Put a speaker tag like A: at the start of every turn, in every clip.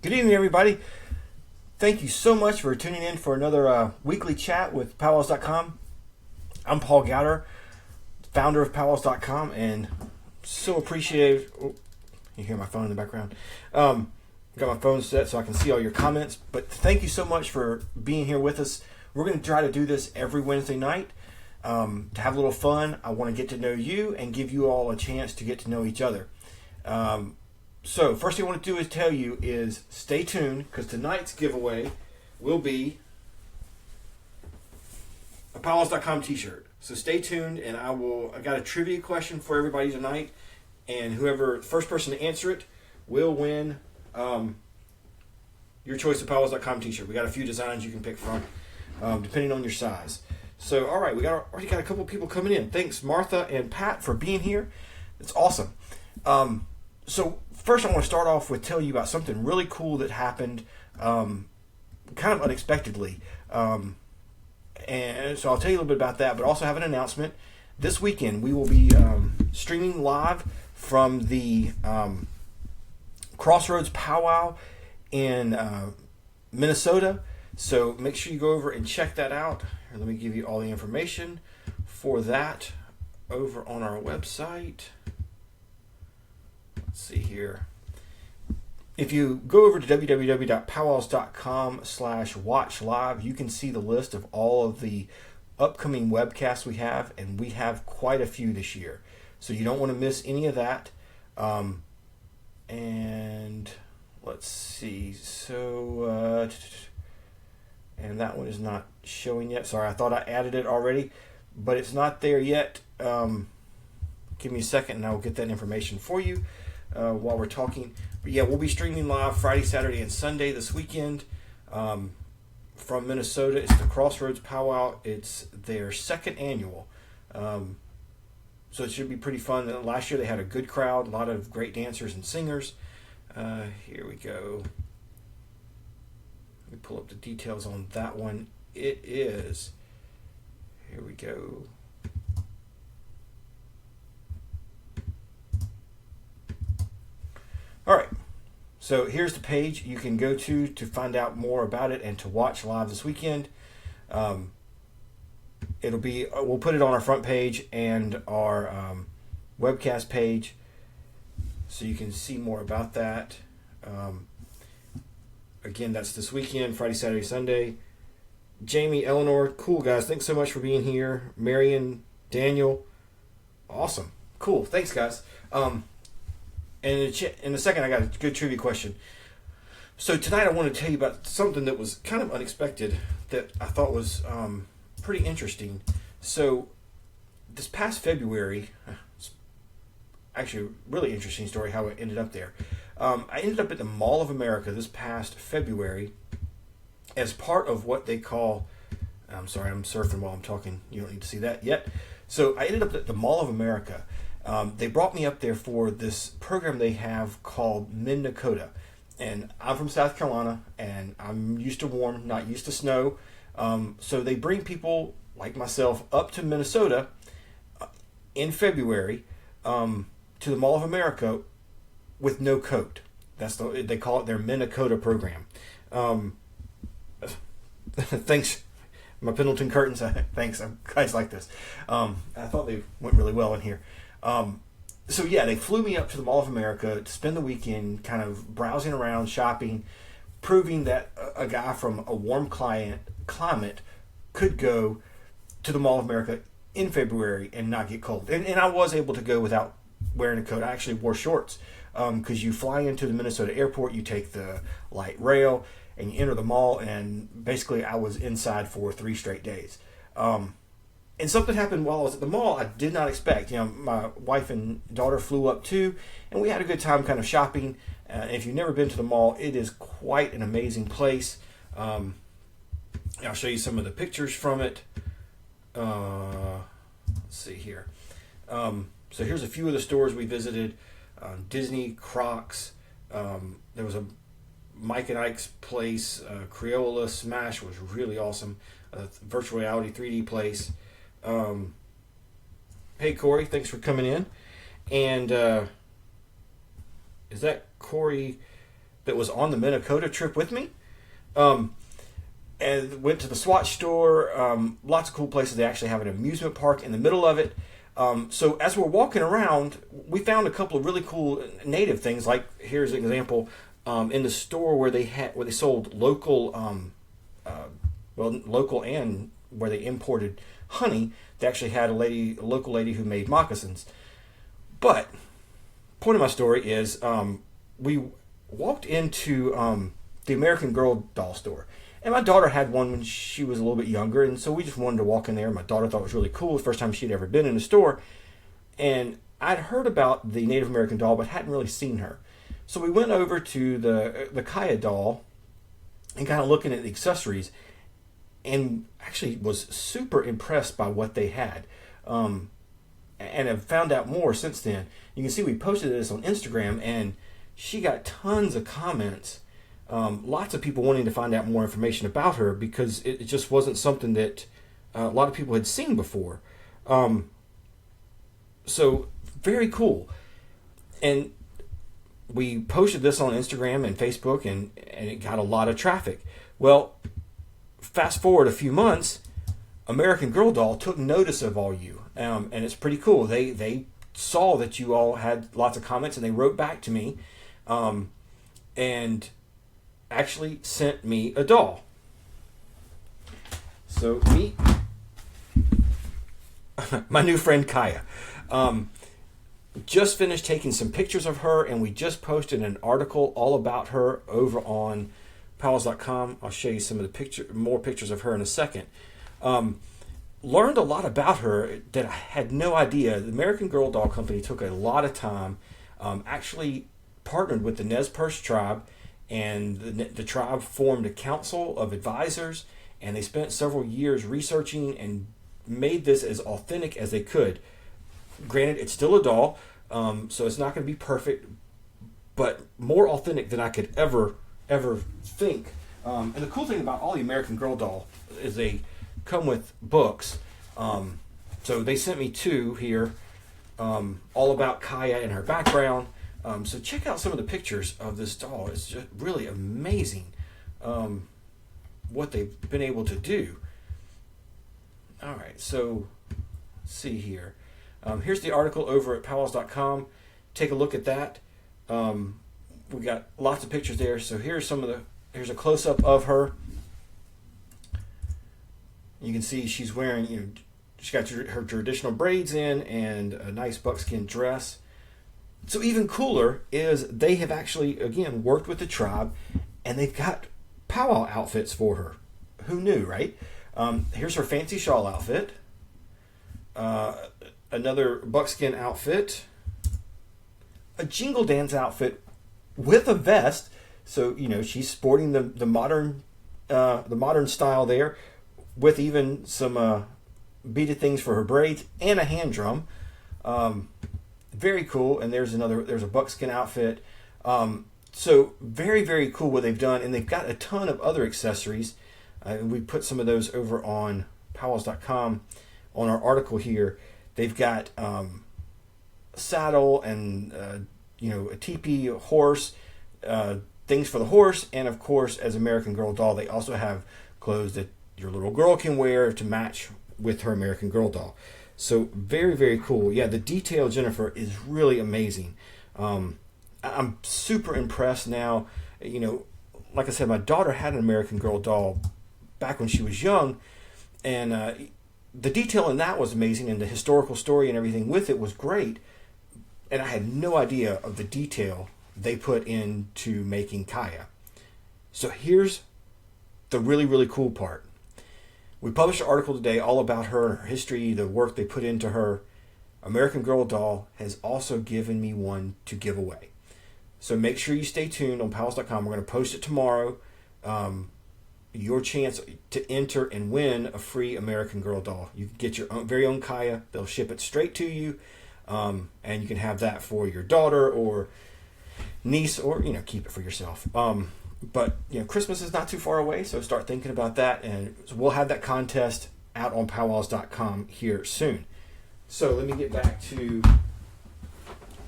A: Good evening, everybody. Thank you so much for tuning in for another weekly chat with PowWows.com. I'm Paul Gowder, founder of PowWows.com, and so appreciative. Oh, you hear my phone in the background. Got my phone set so I can see all your comments, but thank you so much for being here with us. We're going to try to do this every Wednesday night to have a little fun. I want to get to know you and give you all a chance to get to know each other. So first thing I want to do is tell you is stay tuned, because tonight's giveaway will be a PowWows.com t-shirt. So stay tuned, and I got a trivia question for everybody tonight, and whoever first person to answer it will win your choice of PowWows.com t-shirt. We got a few designs you can pick from, depending on your size. So all right, we already got a couple people coming in. Thanks Martha and Pat for being here. It's awesome. So first I want to start off with tell you about something really cool that happened kind of unexpectedly. And so I'll tell you a little bit about that, but also have an announcement. This weekend we will be streaming live from the Crossroads Pow Wow in Minnesota. So make sure you go over and check that out. Here, let me give you all the information for that over on our website. Let's see here. If you go over to www.PowWows.com/watch live, you can see the list of all of the upcoming webcasts we have, and we have quite a few this year. So you don't want to miss any of that. And let's see. So, and that one is not showing yet. Sorry, I thought I added it already, but it's not there yet. Give me a second and I will get that information for you while we're talking. But yeah, we'll be streaming live Friday, Saturday, and Sunday this weekend from Minnesota. It's the Crossroads Pow Wow. It's their second annual. So it should be pretty fun. Last year they had a good crowd, a lot of great dancers and singers. Here we go. Let me pull up the details on that one. It is, here we go. All right, so here's the page you can go to find out more about it and to watch live this weekend. It'll be, we'll put it on our front page and our webcast page, so you can see more about that. Again, that's this weekend, Friday, Saturday, Sunday. Jamie, Eleanor, cool guys. Thanks so much for being here. Marion, Daniel, awesome, cool. Thanks guys. And in a second, I got a good trivia question. So tonight I want to tell you about something that was kind of unexpected that I thought was pretty interesting. So this past February, it's actually a really interesting story how it ended up there. I ended up at the Mall of America this past February as part of what they call, I'm sorry, I'm surfing while I'm talking. You don't need to see that yet. So I ended up at the Mall of America. They brought me up there for this program they have called Minnesota. And I'm from South Carolina, and I'm used to warm, not used to snow. So they bring people like myself up to Minnesota in February to the Mall of America with no coat. They call it their Minnesota program. Thanks. My Pendleton curtains, thanks. Guys like this. I thought they went really well in here. So yeah, they flew me up to the Mall of America to spend the weekend kind of browsing around, shopping, proving that a guy from a warm climate could go to the Mall of America in February and not get cold. And I was able to go without wearing a coat. I actually wore shorts because you fly into the Minnesota airport, you take the light rail, and you enter the mall, and basically I was inside for 3 straight days. And something happened while I was at the mall I did not expect. You know, my wife and daughter flew up too, and we had a good time kind of shopping. If you've never been to the mall, it is quite an amazing place. I'll show you some of the pictures from it. Let's see here. So here's a few of the stores we visited. Disney, Crocs. There was a Mike and Ike's place. Crayola Smash was really awesome. Virtual reality 3D place. Hey Corey, thanks for coming in. And is that Corey that was on the Minnesota trip with me. And went to the Swatch store. Lots of cool places. They actually have an amusement park in the middle of it. So as we're walking around, we found a couple of really cool native things. Like here's an example in the store where they sold local, local and where they imported honey. They actually had a local lady who made moccasins. But point of my story is we walked into the American Girl doll store. And my daughter had one when she was a little bit younger, and so we just wanted to walk in there. My daughter thought it was really cool. The first time she'd ever been in a store. And I'd heard about the Native American doll, but hadn't really seen her. So we went over to the Kaya doll and kind of looking at the accessories, and actually was super impressed by what they had. And have found out more since then. You can see we posted this on Instagram, and she got tons of comments. Lots of people wanting to find out more information about her because it just wasn't something that a lot of people had seen before. So very cool. And we posted this on Instagram and Facebook, and it got a lot of traffic. Well, fast forward a few months, American Girl doll took notice of all you, and it's pretty cool. They saw that you all had lots of comments, and they wrote back to me, and actually sent me a doll. So meet my new friend Kaya. Just finished taking some pictures of her, and we just posted an article all about her over on PowWows.com. I'll show you some of the more pictures of her in a second. Learned a lot about her that I had no idea. The American Girl Doll Company took a lot of time, actually partnered with the Nez Perce tribe, and the tribe formed a council of advisors, and they spent several years researching and made this as authentic as they could. Granted, it's still a doll, so it's not going to be perfect, but more authentic than I could ever think. And the cool thing about all the American Girl doll is they come with books. So they sent me two here, all about Kaya and her background. So check out some of the pictures of this doll. It's just really amazing what they've been able to do. All right, so let's see here. Here's the article over at PowWows.com. Take a look at that. We got lots of pictures there. So here's a close-up of her. You can see she's wearing, she's got her traditional braids in and a nice buckskin dress. So even cooler is they have actually, again, worked with the tribe, and they've got powwow outfits for her. Who knew, right? Here's her fancy shawl outfit. Another buckskin outfit, a jingle dance outfit with a vest. So she's sporting the modern style there, with even some beaded things for her braids and a hand drum. Very cool. And there's a buckskin outfit. So very, very cool what they've done, and they've got a ton of other accessories. We put some of those over on PowWows.com on our article here. They've got a saddle and a teepee, a horse, things for the horse, and of course, as American Girl doll, they also have clothes that your little girl can wear to match with her American Girl doll. So very, very cool. Yeah, the detail, Jennifer, is really amazing. I'm super impressed now. Like I said, my daughter had an American Girl doll back when she was young, and the detail in that was amazing, and the historical story and everything with it was great. And I had no idea of the detail they put into making Kaya. So here's the really, really cool part. We published an article today all about her history, the work they put into her. American Girl doll has also given me one to give away. So make sure you stay tuned on PowWows.com. We're going to post it tomorrow. Your chance to enter and win a free American Girl doll. You can get your very own Kaya. They'll ship it straight to you. And you can have that for your daughter or niece, or keep it for yourself. But Christmas is not too far away, so start thinking about that, and so we'll have that contest out on PowWows.com here soon. So let me get back to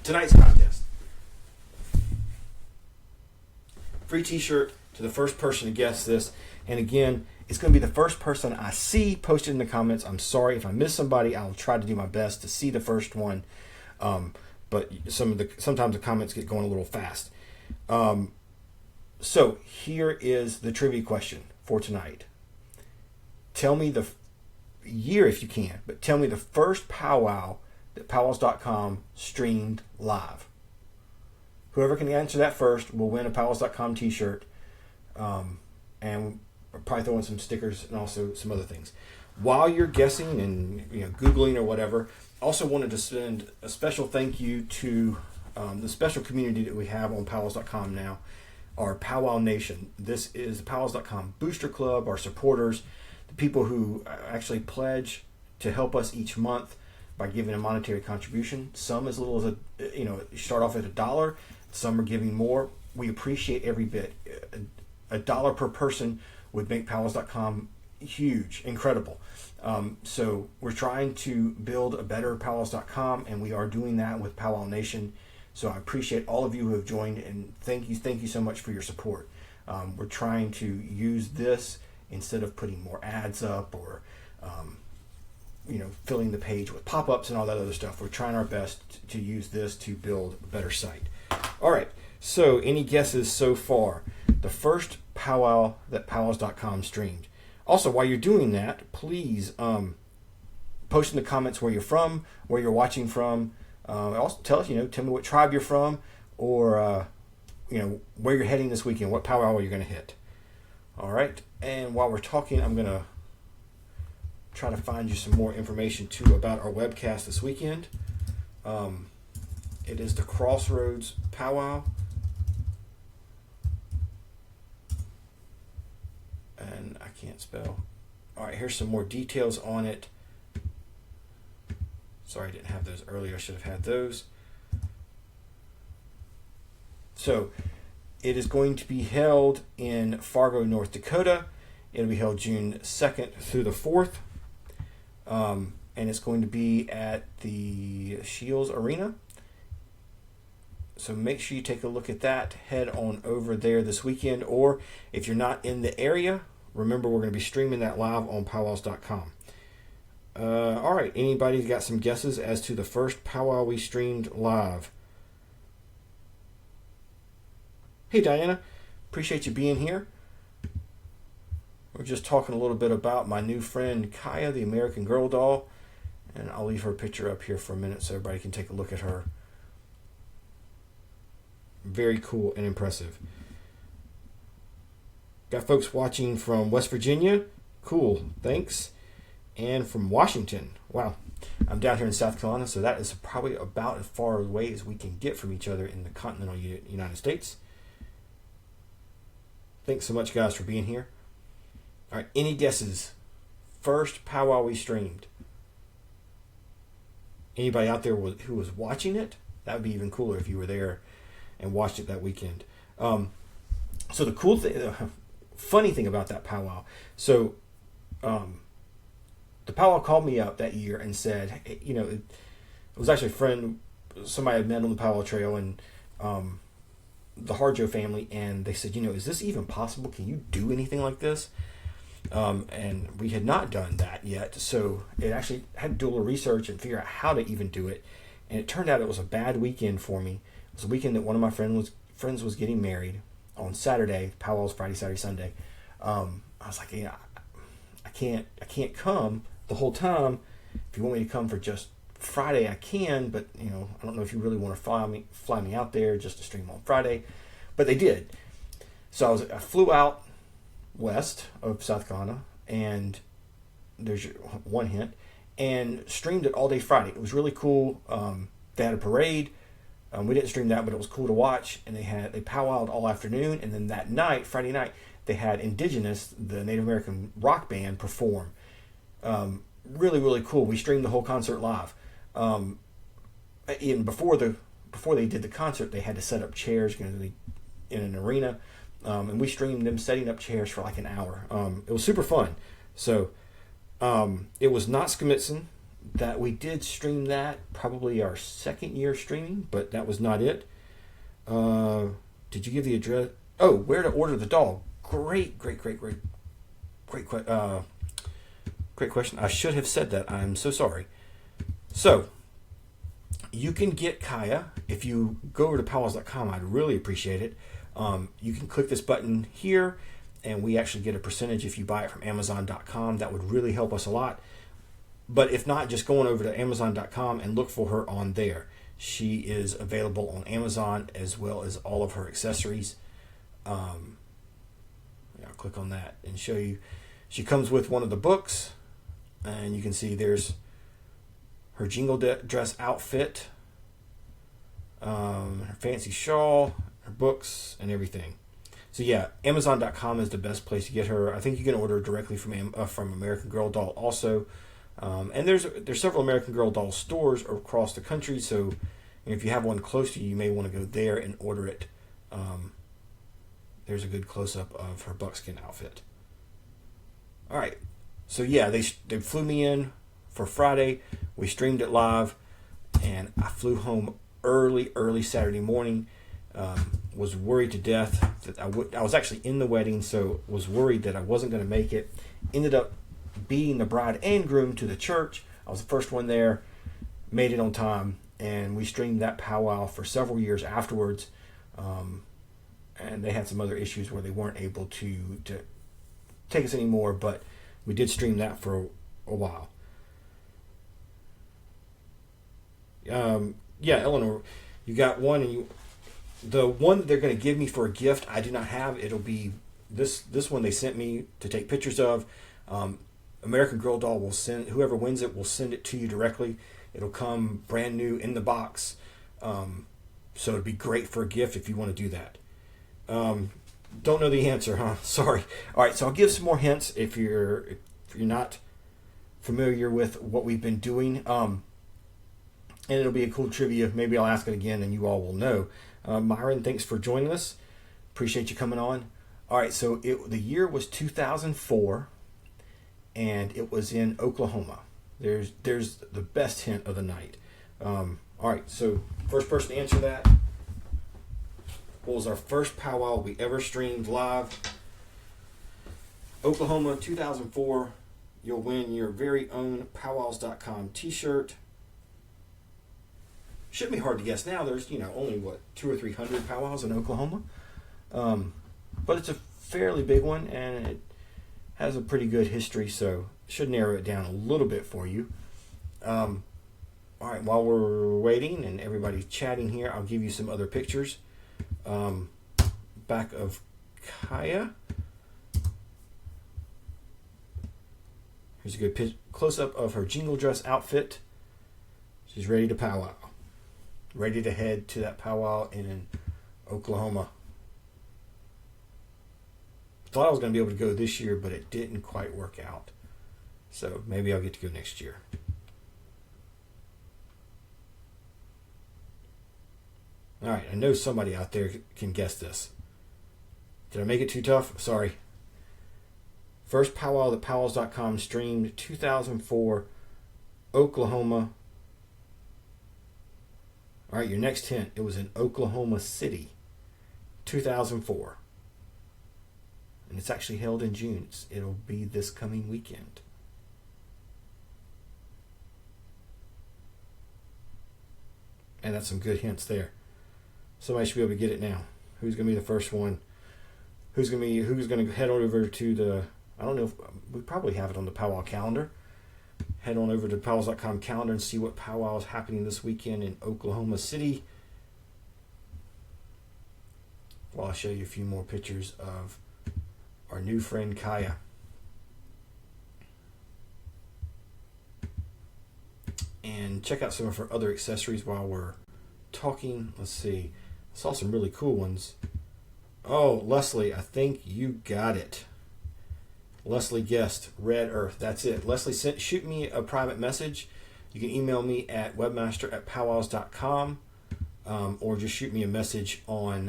A: tonight's contest. Free t-shirt to the first person to guess this. And again, it's going to be the first person I see posted in the comments. I'm sorry if I miss somebody. I'll try to do my best to see the first one. But sometimes the comments get going a little fast. So here is the trivia question for tonight. Tell me the year if you can, but tell me the first powwow that PowWows.com streamed live. Whoever can answer that first will win a PowWows.com t-shirt. And we'll probably throw in some stickers and also some other things. While you're guessing and Googling or whatever, also wanted to send a special thank you to the special community that we have on PowWows.com now, our Powwow Nation. This is the PowWows.com Booster Club, our supporters, the people who actually pledge to help us each month by giving a monetary contribution. Some as little as start off at $1. Some are giving more. We appreciate every bit. $1 per person would make PowWows.com huge, incredible. So we're trying to build a better PowWows.com, and we are doing that with Powwow Nation. So I appreciate all of you who have joined, and thank you so much for your support. We're trying to use this instead of putting more ads up or filling the page with pop-ups and all that other stuff. We're trying our best to use this to build a better site. All right, so any guesses so far? The first powwow that PowWows.com streamed. Also, while you're doing that, please post in the comments where you're from, where you're watching from. Also tell us, tell me what tribe you're from, or where you're heading this weekend, what powwow you're going to hit. All right, and while we're talking, I'm going to try to find you some more information too about our webcast this weekend. It is the Crossroads Powwow. And I can't spell. All right, here's some more details on it. Sorry I didn't have those earlier. I should have had those. So it is going to be held in Fargo, North Dakota. It'll be held June 2nd through the 4th. And it's going to be at the Shields Arena. So make sure you take a look at that. Head on over there this weekend. Or if you're not in the area, remember we're going to be streaming that live on PowWows.com. All right, anybody got some guesses as to the first powwow we streamed live? Hey Diana, appreciate you being here. We're just talking a little bit about my new friend Kaya, the American Girl doll, and I'll leave her picture up here for a minute so everybody can take a look at her. Very cool and impressive. Got folks watching from West Virginia. Cool, thanks. And from Washington. Wow. I'm down here in South Carolina, so that is probably about as far away as we can get from each other in the continental United States. Thanks so much, guys, for being here. All right, any guesses? First powwow we streamed. Anybody out there who was watching it? That would be even cooler if you were there and watched it that weekend. So the cool thing, the funny thing about that powwow, so the powwow called me up that year and said, hey, it was actually a friend, somebody I met on the powwow trail, and the Harjo family, and they said, is this even possible? Can you do anything like this? And we had not done that yet, so it actually had to do a little research and figure out how to even do it. And it turned out it was a bad weekend for me. It was a weekend that one of my friends was getting married on Saturday. Powwow's Friday, Saturday, Sunday. I was like, I can't come the whole time. If you want me to come for just Friday, I can, but I don't know if you really want to fly me out there just to stream on Friday. But they did. So I flew out west of South Carolina, and there's one hint, and streamed it all day Friday. It was really cool. They had a parade. We didn't stream that, but it was cool to watch. And they powwowed all afternoon, and then that night, Friday night, they had Indigenous, the Native American rock band, perform. Really, really cool. We streamed the whole concert live. Even before they did the concert, they had to set up chairs in an arena, and we streamed them setting up chairs for like an hour. It was super fun. So it was not Skamitsyn that we did stream that, probably our second year streaming, but that was not it. Did you give the Oh, where to order the doll? Great question. I should have said that. I'm so sorry. So, you can get Kaya if you go over to PowWows.com. I'd really appreciate it. You can click this button here, and we actually get a percentage if you buy it from Amazon.com. That would really help us a lot. But if not, just go on over to Amazon.com and look for her on there. She is available on Amazon as well as all of her accessories. I'll click on that and show you. She comes with one of the books, and you can see there's her jingle dress outfit, her fancy shawl, her books, and everything. So yeah, Amazon.com is the best place to get her. I think you can order directly from American Girl Doll also. And there's several American Girl Doll stores across the country, so if you have one close to you, you may want to go there and order it. There's a good close-up of her buckskin outfit. All right, so yeah, they flew me in for Friday. We streamed it live, and I flew home early Saturday morning. Was worried to death that I was actually in the wedding, so was worried that I wasn't going to make it. Ended up being the bride and groom to the church. I was the first one there, made it on time, and we streamed that powwow for several years afterwards. And they had some other issues where they weren't able to take us anymore, but we did stream that for a while. Yeah, Eleanor, you got one, and the one that they're going to give me for a gift, I do not have. It'll be this one they sent me to take pictures of. American Girl Doll will send, whoever wins it will send it to you directly. It'll come brand new in the box. So it'd be great for a gift if you want to do that. Don't know the answer, huh? Sorry. All right, so I'll give some more hints if you're not familiar with what we've been doing. And it'll be a cool trivia. Maybe I'll ask it again and you all will know. Myron, thanks for joining us. Appreciate you coming on. All right, so the year was 2004, and it was in Oklahoma. There's the best hint of the night. All right, so first person to answer that. What was our first powwow we ever streamed live? Oklahoma 2004. You'll win your very own PowWows.com t-shirt. Shouldn't be hard to guess now. There's only 200 or 300 powwows in Oklahoma, but it's a fairly big one and it has a pretty good history, so should narrow it down a little bit for you. All right, while we're waiting and everybody's chatting here, I'll give you some other pictures. Back of Kaya. Here's a good close-up of her jingle dress outfit. She's ready to powwow. Ready to head to that powwow in Oklahoma. Thought I was going to be able to go this year, but it didn't quite work out. So maybe I'll get to go next year. All right, I know somebody out there can guess this. Did I make it too tough? Sorry. First powwow that PowWows.com streamed, 2004, Oklahoma. All right, your next hint. It was in Oklahoma City, 2004. And it's actually held in June. It'll be this coming weekend. And that's some good hints there. Somebody should be able to get it now. Who's going to be the first one? Who's going to head on over to the, I don't know, we probably have it on the powwow calendar. Head on over to PowWows.com calendar and see what powwow is happening this weekend in Oklahoma City. Well, I'll show you a few more pictures of our new friend Kaya. And check out some of her other accessories while we're talking. Let's see. I saw some really cool ones. Oh, Leslie, I think you got it. Leslie guessed Red Earth. That's it. Leslie, shoot me a private message. You can email me at webmaster@powwows.com, or just shoot me a message on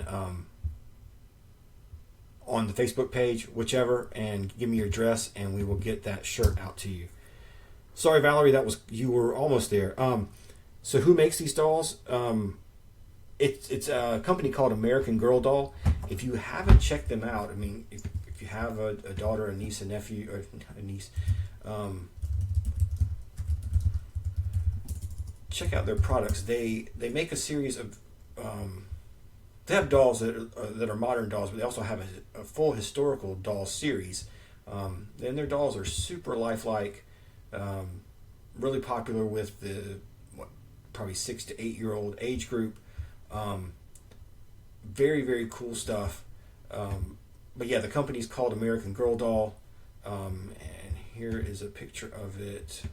A: the Facebook page, whichever, and give me your address, and we will get that shirt out to you. Sorry, Valerie, you were almost there. So who makes these dolls? It's a company called American Girl Doll, if you haven't checked them out, I mean, if you have a daughter, a niece, a nephew, or a niece, check out their products. They make a series of they have dolls that are modern dolls, but they also have a full historical doll series. And their dolls are super lifelike, really popular with the probably 6 to 8 year old age group. Very, very cool stuff. But yeah, the company's called American Girl Doll. And here is a picture of it,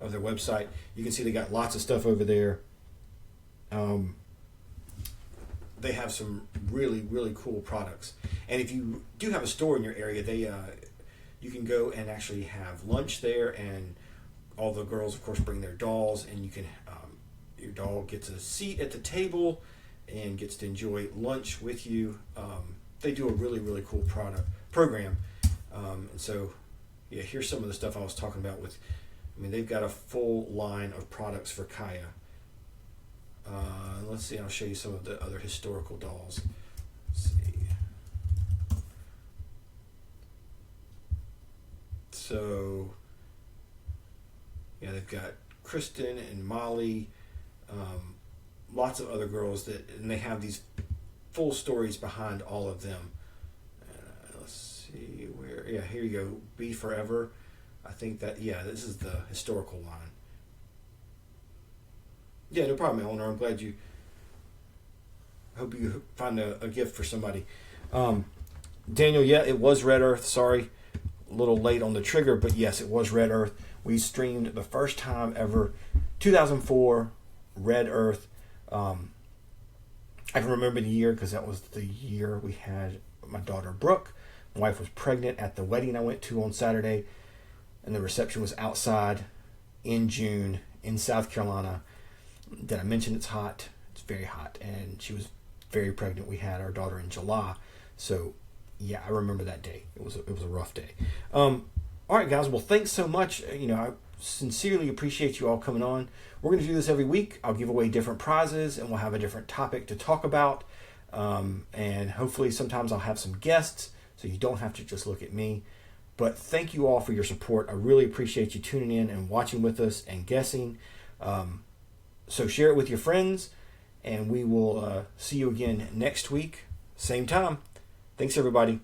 A: of their website. You can see they got lots of stuff over there. They have some really, really cool products. And if you do have a store in your area, you can go and actually have lunch there, and all the girls, of course, bring their dolls, and you can your doll gets a seat at the table and gets to enjoy lunch with you. They do a really, really cool program. And so, yeah, here's some of the stuff I was talking about with, I mean, they've got a full line of products for Kaya. Let's see, I'll show you some of the other historical dolls. Let's see. So, yeah, they've got Kristen and Molly, lots of other girls and they have these full stories behind all of them. Let's see where, yeah, here you go, Be Forever. I think that, yeah, this is the historical line. Yeah, no problem, Eleanor. I'm glad you. Hope you find a gift for somebody. Daniel, yeah, it was Red Earth. Sorry, a little late on the trigger, but yes, it was Red Earth. We streamed the first time ever, 2004, Red Earth. I can remember the year because that was the year we had my daughter Brooke. My wife was pregnant at the wedding I went to on Saturday, and the reception was outside in June in South Carolina. Did I mention it's hot? It's very hot, and she was very pregnant. We had our daughter in July, so yeah, I remember that day. It was a rough day. All right, guys. Well, thanks so much. I sincerely appreciate you all coming on. We're going to do this every week. I'll give away different prizes, and we'll have a different topic to talk about. And hopefully, sometimes I'll have some guests, so you don't have to just look at me. But thank you all for your support. I really appreciate you tuning in and watching with us and guessing. So share it with your friends, and we will see you again next week, same time. Thanks, everybody.